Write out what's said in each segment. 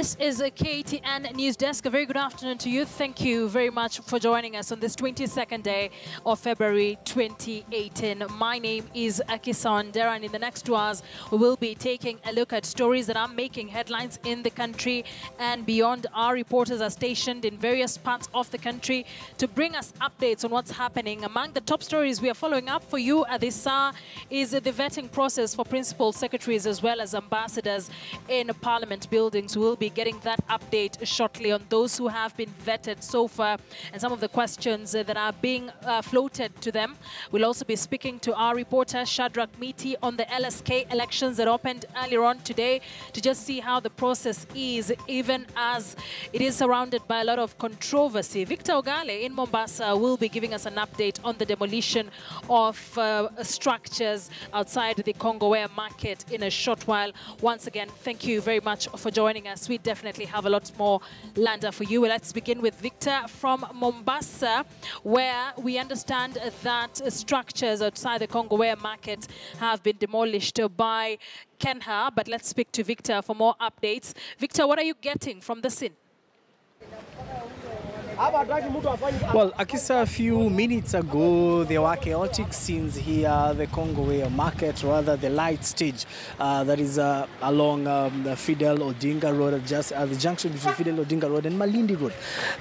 This is a KTN News Desk. A very good afternoon to you. Thank you very much for joining us on this 22nd day of February 2018. My name is Akisa Wandera, and in the next 2 hours, we will be taking a look at stories that are making headlines in the country and beyond. Our reporters are stationed in various parts of the country to bring us updates on what's happening. Among the top stories we are following up for you at this hour is the vetting process for principal secretaries as well as ambassadors in Parliament buildings. We'll be getting that update shortly on those who have been vetted so far and some of the questions that are being floated to them. We'll also be speaking to our reporter Shadrach Miti on the LSK elections that opened earlier on today to just see how the process is, even as it is surrounded by a lot of controversy. Victor Ogale in Mombasa will be giving us an update on the demolition of structures outside the Congo market in a short while. Once again, thank you very much for joining us. We definitely have a lot more lander for you. Let's begin with Victor from Mombasa, where we understand that structures outside the Congo market have been demolished by Kenha. But let's speak to Victor for more updates. Victor, what are you getting from the scene? Well, Akisa, a few minutes ago, there were chaotic scenes here, the Congo market, rather the light stage that is along the Fidel Odinga Road, just at the junction between Fidel Odinga Road and Malindi Road.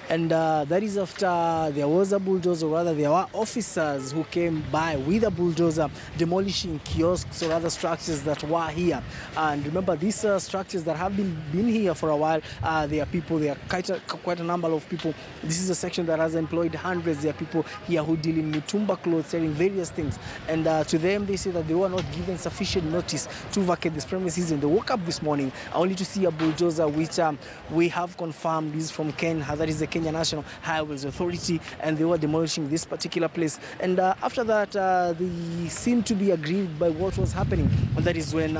And that is after there was a bulldozer, or rather there were officers who came by with a bulldozer demolishing kiosks or other structures that were here. And remember, these structures that have been here for a while, there are people, there are quite a number of people. This is a section that has employed hundreds of people here who deal in mitumba clothes, selling various things. And to them, they say that they were not given sufficient notice to vacate this premises. And they woke up this morning only to see a bulldozer, which we have confirmed is from Kenya, that is the Kenya National Highways Authority, and they were demolishing this particular place. And after that, they seemed to be aggrieved by what was happening. And that is when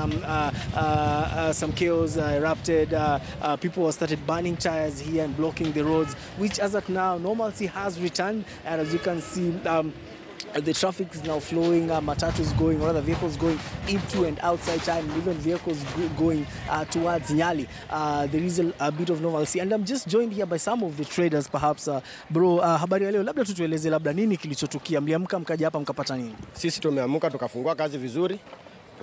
some chaos erupted. People started burning tires here and blocking the roads, which as of now, normalcy has returned, and as you can see, the traffic is now flowing, matatus going, or other vehicles going into and outside town, even vehicles going towards Nyali. There is a bit of normalcy, and I'm just joined here by some of the traders, perhaps. Bro, habari ya leo, labda tutueleze labda nini kilichotukia, mliamka mkaja hapa mkapata nini? Sisi tumeamka tukafungua kazi vizuri,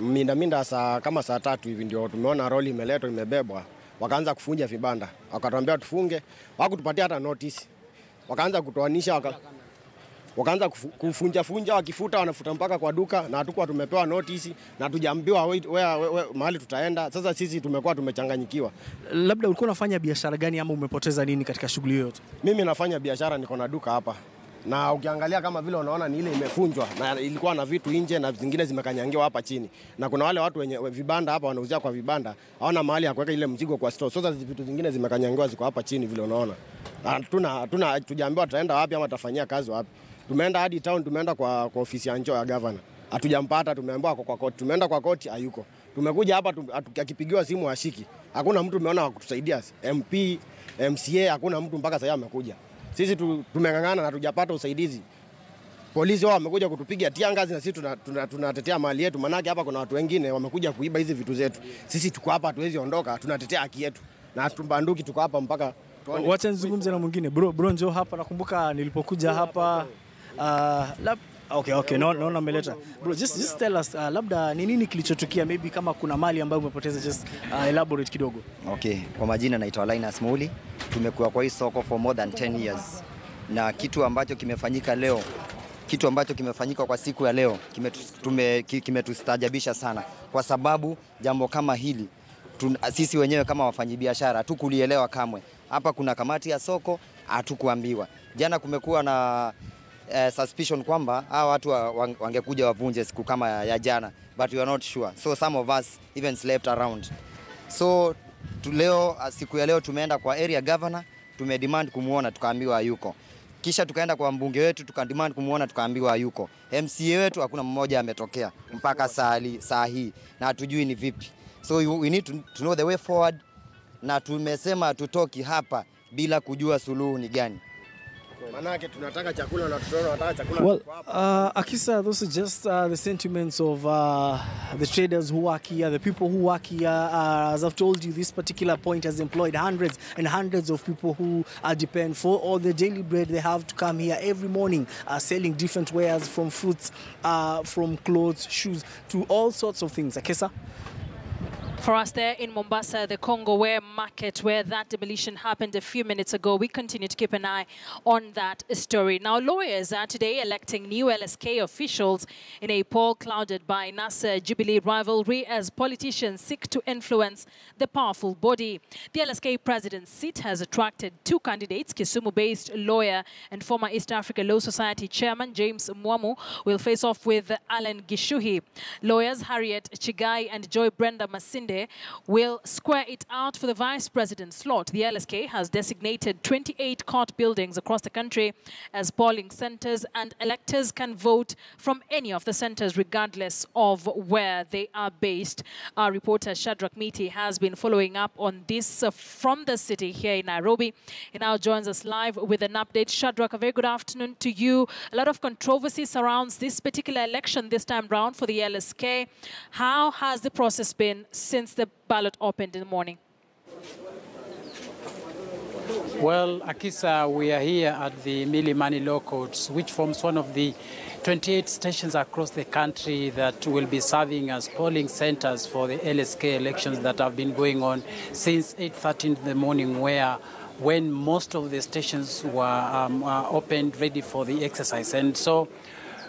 minda kama saa 3 hivi ndio tumeona roli imeletwa imebebwa. Wakaanza kufunja vibanda, wakatuambia tufunge, hawakutupatia hata notice. Wakaanza kutoanisha, wakaanza kufunja wakifuta, wanafuta mpaka kwa duka, na hatukuwa tumepewa notice na tujaambiwa mahali tutaenda. Sasa sisi tumekuwa tumechanganyikiwa. Labda ulikuwa unafanya biashara gani ama umepoteza nini katika shughuli yote? Mimi nafanya biashara, niko na duka hapa. Na ukiangalia kama vile unaona ni ile imefunjwa na ilikuwa na vitu nje na zingine zimekanyangiwa hapa chini. Na kuna wale watu wenye vibanda hapa wanauzia kwa vibanda, hawana mahali ya kuweka ile mzigo kwa store. Sasa vitu zingine zimekanyangiwa ziko hapa chini vile unaona. Na tujaambiwa tutaenda wapi ama tutafanyia kazi wapi. Tumeenda hadi town, tumeenda kwa ofisi ya Njo ya governor. Hatujampata, tumeambiwa kwa court. Tumeenda kwa court hayuko. Tumekuja hapa akipigiwa simu hashiki. Hakuna mtu umeona wa kutusaidia. MP, MCA hakuna mtu mpaka sasa amekuja. Sisi tumengangana na tujapata usaidizi. Polisi wao wamekuja kutupiga tiangazi na sisi tunatetea mali yetu, manake hapa kuna watu wengine wamekuja kuiba hizi vitu zetu. Sisi tuko hapa hatuwezi ondoka, tunatetea haki yetu. Na tumbanduki tuko hapa mpaka wacha nizungumze na mwingine. Bro njoo hapa, nakumbuka nilipokuja hapa Okay, naona umeleta. Bro, just tell us labda ni nini kilichotukia, maybe kama kuna mali ambayo umepoteza, just elaborate kidogo. Okay, kwa majina naitwa Linus Muli. Tumekuwa kwa hii soko for more than 10 years. Na kitu ambacho kimefanyika kwa siku ya leo kimetustajabisha sana, kwa sababu jambo kama hili sisi wenyewe kama wafanyabiashara hatukulielewa kamwe. Hapa kuna kamati ya soko, hatukuambiwa. Jana kumekuwa na suspicion kwamba hawa watu wangekuja wavunje siku kama ya jana, but we are not sure. So some of us even slept around. So siku ya leo tumeenda kwa area governor, tumedemand kumuona, tukaambiwa hayuko. Kisha tukaenda kwa mbunge wetu, tukademand kumuona, tukaambiwa hayuko. MCA wetu hakuna mmoja ametokea mpaka saa hii, na hatujui ni vipi. So we need to know the way forward, na tumesema tutoki hapa bila kujua suluhu ni gani. Manake tunataka chakula na watoto wanataka chakula. Well, Akisa, those are just the sentiments of the traders who work here, the people who work here. As I've told you, this particular point has employed hundreds and hundreds of people who depend for all the daily bread. They have to come here every morning selling different wares, from fruits, from clothes, shoes, to all sorts of things. Akisa? For us there in Mombasa, the Congo market where that demolition happened a few minutes ago, we continue to keep an eye on that story. Now, lawyers are today electing new LSK officials in a poll clouded by NASA-Jubilee rivalry as politicians seek to influence the powerful body. The LSK president's seat has attracted two candidates. Kisumu-based lawyer and former East Africa Law Society chairman James Mwamu will face off with Alan Gishuhi. Lawyers Harriet Chigai and Joy Brenda Masinde will square it out for the vice president's slot. The LSK has designated 28 court buildings across the country as polling centers, and electors can vote from any of the centers regardless of where they are based. Our reporter Shadrach Miti has been following up on this from the city here in Nairobi. He now joins us live with an update. Shadrach, a very good afternoon to you. A lot of controversy surrounds this particular election this time round for the LSK. How has the process been since the ballot opened in the morning? Well, Akisa, we are here at the Milimani Law Courts, which forms one of the 28 stations across the country that will be serving as polling centers for the LSK elections that have been going on since 8:30 in the morning, when most of the stations were opened, ready for the exercise. And so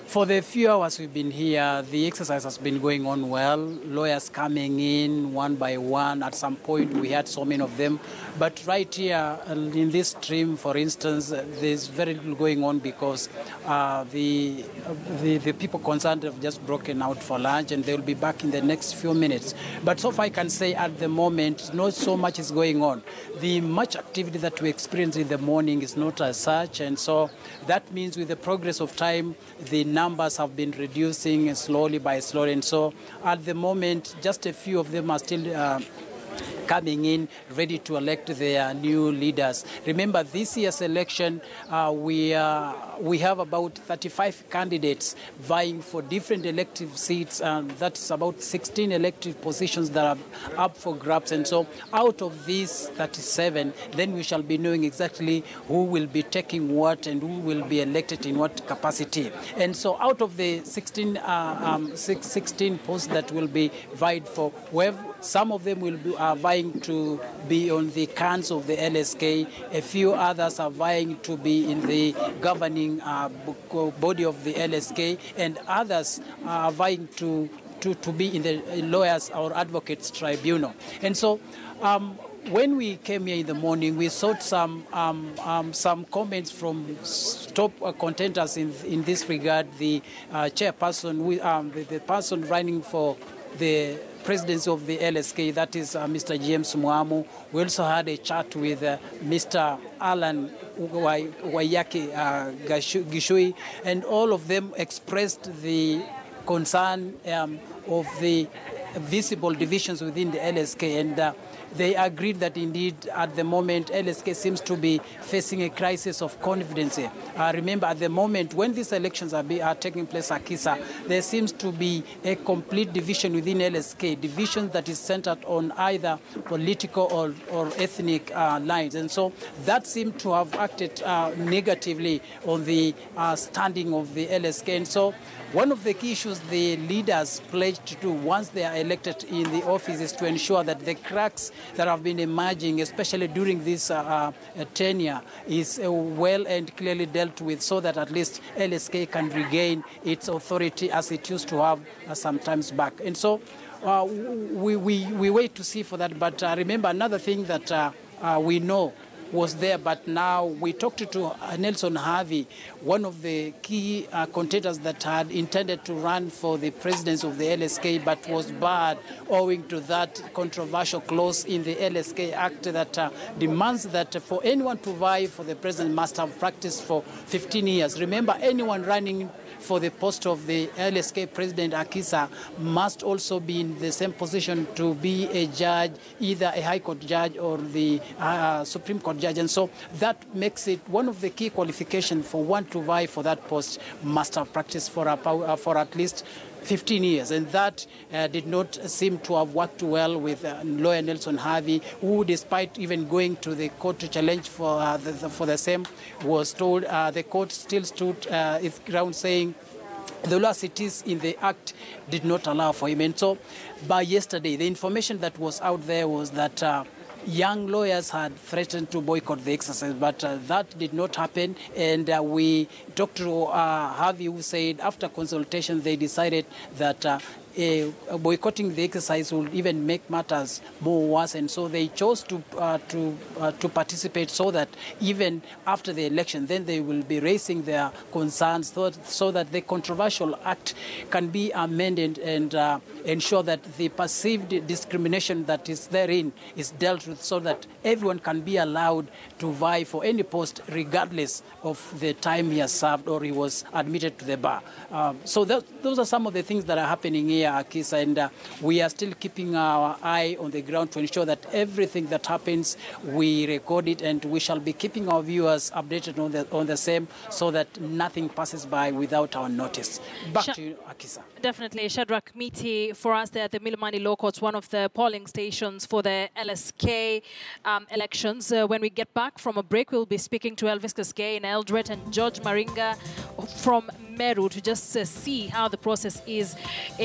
for the few hours we've been here, the exercise has been going on well. Lawyers coming in one by one. At some point, we had so many of them. But right here in this stream, for instance, there's very little going on because the people concerned have just broken out for lunch, and they'll be back in the next few minutes. But so far I can say at the moment, not so much is going on. The much activity that we experience in the morning is not as such, and so that means with the progress of time, the numbers have been reducing slowly by slowly, and so at the moment just a few of them are still coming in ready to elect their new leaders. Remember, this year's election, we have about 35 candidates vying for different elective seats, and that's about 16 elective positions that are up for grabs. And so out of these 37, then we shall be knowing exactly who will be taking what and who will be elected in what capacity. And so out of the 16 posts that will be vied for, some of them will be vying to be on the cans of the LSK. A few others are vying to be in the governing body of the LSK, and others are vying to be in the lawyers or advocates tribunal. And so when we came here in the morning, we sought some comments from top contenders in this regard. The chairperson, the person running for the presidency of the LSK, that is Mr. James Mwamu. We also had a chat with Mr. Alan Gishui, and all of them expressed the concern of the visible divisions within the LSK, and they agreed that indeed at the moment LSK seems to be facing a crisis of confidence. Remember, at the moment when these elections are taking place, Akisa, there seems to be a complete division within LSK, division that is centered on either political or ethnic lines. And so that seemed to have acted negatively on the standing of the LSK. And so one of the key issues the leaders pledged to do once they are elected in the office is to ensure that the cracks that have been emerging, especially during this tenure, is well and clearly dealt with, so that at least LSK can regain its authority as it used to have some times back. And so we wait to see for that. But remember, another thing that we know was there, but now we talked to Nelson Harvey, one of the key contenders that had intended to run for the presidency of the LSK, but was barred owing to that controversial clause in the LSK Act that demands that for anyone to vie for the president must have practiced for 15 years. Remember, anyone running for the post of the LSK president, Akisa, must also be in the same position to be a judge, either a High Court judge or the Supreme Court judge. And so that makes it one of the key qualifications for one to vie for that post must have practiced for at least 15 years, and that did not seem to have worked well with lawyer Nelson Harvey, who, despite even going to the court to challenge for the same, was told the court still stood its ground, saying the law cities in the act did not allow for him. And so by yesterday, the information that was out there was that young lawyers had threatened to boycott the exercise, but that did not happen. And we talked to Harvey, who said after consultation they decided that boycotting the exercise would even make matters more worse, and so they chose to participate, so that even after the election, then they will be raising their concerns, so that the controversial act can be amended and ensure that the perceived discrimination that is therein is dealt with, so that everyone can be allowed to vie for any post regardless of the time he has served or he was admitted to the bar. So those are some of the things that are happening here, Akisa, and we are still keeping our eye on the ground to ensure that everything that happens, we record it, and we shall be keeping our viewers updated on the same, so that nothing passes by without our notice. Back to you, Akisa. Definitely. Shadrach Miti for us there at the Milimani Law Courts, one of the polling stations for the LSK elections. When we get back from a break, we'll be speaking to Elvis Koskei in Eldoret and George Maringa from Meru to just see how the process is